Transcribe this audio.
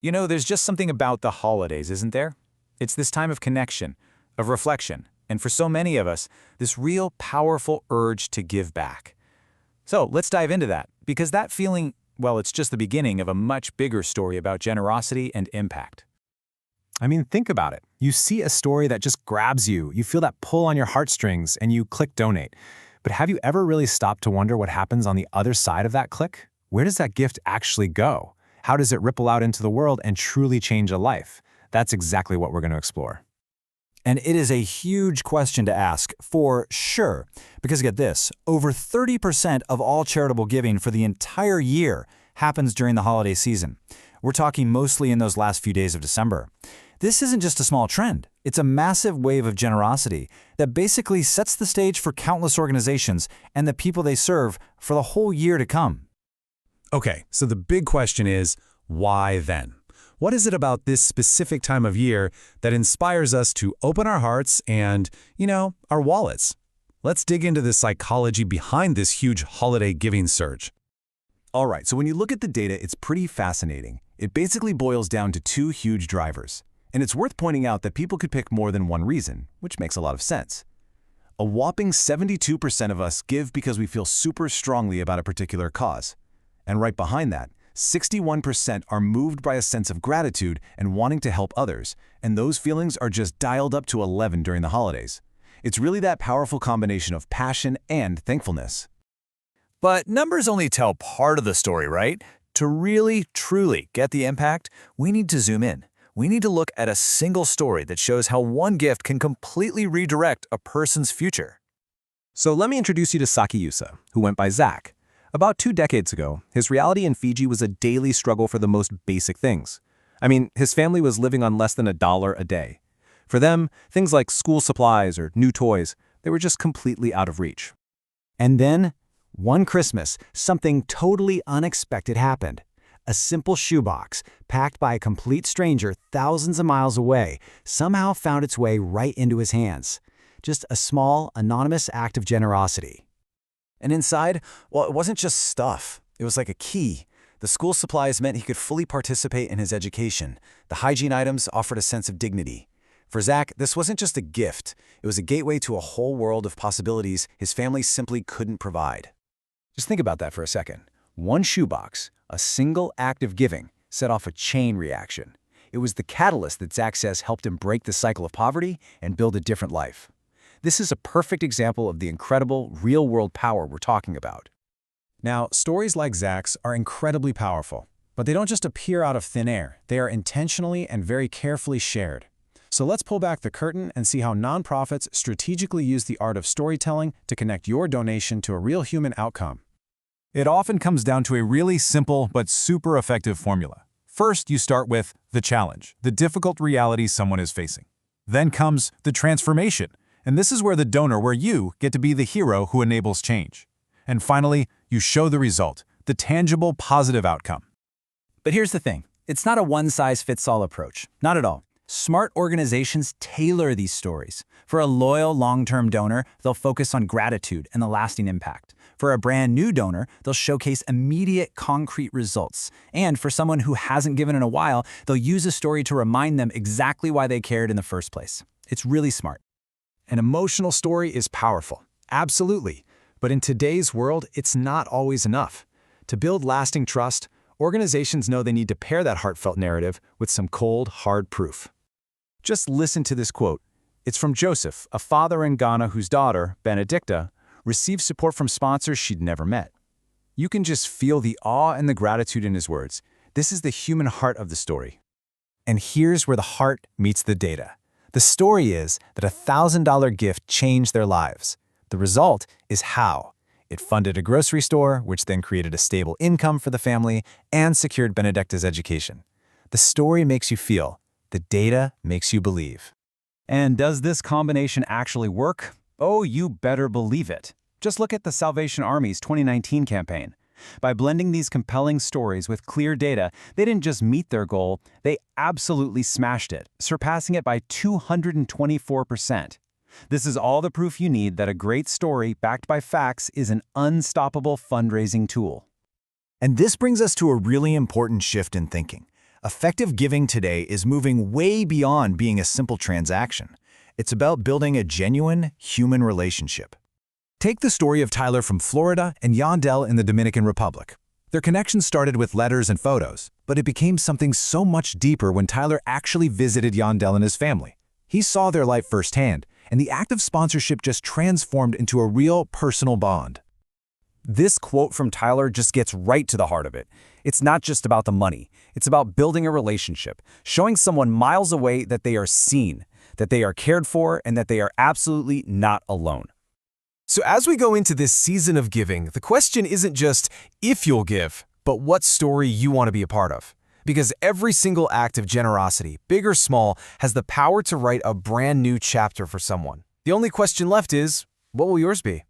You know, there's just something about the holidays, isn't there? It's this time of connection, of reflection, and for so many of us, this real powerful urge to give back. So let's dive into that, because that feeling, well, it's just the beginning of a much bigger story about generosity and impact. I mean, think about it. You see a story that just grabs you, you feel that pull on your heartstrings, and you click donate. But have you ever really stopped to wonder what happens on the other side of that click? Where does that gift actually go? How does it ripple out into the world and truly change a life? That's exactly what we're going to explore. And it is a huge question to ask, for sure. Because get this, over 30% of all charitable giving for the entire year happens during the holiday season. We're talking mostly in those last few days of December. This isn't just a small trend. It's a massive wave of generosity that basically sets the stage for countless organizations and the people they serve for the whole year to come. Okay, so the big question is, why then? What is it about this specific time of year that inspires us to open our hearts and, our wallets? Let's dig into the psychology behind this huge holiday giving surge. All right, so when you look at the data, it's pretty fascinating. It basically boils down to two huge drivers. And it's worth pointing out that people could pick more than one reason, which makes a lot of sense. A whopping 72% of us give because we feel super strongly about a particular cause. And right behind that, 61% are moved by a sense of gratitude and wanting to help others, and those feelings are just dialed up to 11 during the holidays. It's really that powerful combination of passion and thankfulness. But numbers only tell part of the story, right? To really, truly get the impact, we need to zoom in. We need to look at a single story that shows how one gift can completely redirect a person's future. So let me introduce you to Saki Yusa, who went by Zach. About 2 decades ago, his reality in Fiji was a daily struggle for the most basic things. I mean, his family was living on less than $1 a day. For them, things like school supplies or new toys, they were just completely out of reach. And then, one Christmas, something totally unexpected happened. A simple shoebox, packed by a complete stranger thousands of miles away, somehow found its way right into his hands. Just a small, anonymous act of generosity. And inside, well, it wasn't just stuff. It was like a key. The school supplies meant he could fully participate in his education. The hygiene items offered a sense of dignity. For Zach, this wasn't just a gift. It was a gateway to a whole world of possibilities his family simply couldn't provide. Just think about that for a second. One shoebox, a single act of giving, set off a chain reaction. It was the catalyst that Zach says helped him break the cycle of poverty and build a different life. This is a perfect example of the incredible, real-world power we're talking about. Now, stories like Zach's are incredibly powerful, but they don't just appear out of thin air. They are intentionally and very carefully shared. So let's pull back the curtain and see how nonprofits strategically use the art of storytelling to connect your donation to a real human outcome. It often comes down to a really simple but super effective formula. First, you start with the challenge, the difficult reality someone is facing. Then comes the transformation, and this is where you get to be the hero who enables change. And finally, you show the result, the tangible, positive outcome. But here's the thing. It's not a one-size-fits-all approach. Not at all. Smart organizations tailor these stories. For a loyal, long-term donor, they'll focus on gratitude and the lasting impact. For a brand new donor, they'll showcase immediate, concrete results. And for someone who hasn't given in a while, they'll use a story to remind them exactly why they cared in the first place. It's really smart. An emotional story is powerful, absolutely. But in today's world, it's not always enough. To build lasting trust, organizations know they need to pair that heartfelt narrative with some cold, hard proof. Just listen to this quote. It's from Joseph, a father in Ghana whose daughter, Benedicta, received support from sponsors she'd never met. You can just feel the awe and the gratitude in his words. This is the human heart of the story. And here's where the heart meets the data. The story is that a $1,000 gift changed their lives. The result is how. It funded a grocery store, which then created a stable income for the family and secured Benedicta's education. The story makes you feel. The data makes you believe. And does this combination actually work? Oh, you better believe it. Just look at the Salvation Army's 2019 campaign. By blending these compelling stories with clear data, they didn't just meet their goal, they absolutely smashed it, surpassing it by 224%. This is all the proof you need that a great story backed by facts is an unstoppable fundraising tool. And this brings us to a really important shift in thinking. Effective giving today is moving way beyond being a simple transaction. It's about building a genuine human relationship. Take the story of Tyler from Florida and Yandel in the Dominican Republic. Their connection started with letters and photos, but it became something so much deeper when Tyler actually visited Yandel and his family. He saw their life firsthand, and the act of sponsorship just transformed into a real personal bond. This quote from Tyler just gets right to the heart of it. It's not just about the money. It's about building a relationship, showing someone miles away that they are seen, that they are cared for, and that they are absolutely not alone. So as we go into this season of giving, the question isn't just if you'll give, but what story you want to be a part of. Because every single act of generosity, big or small, has the power to write a brand new chapter for someone. The only question left is, what will yours be?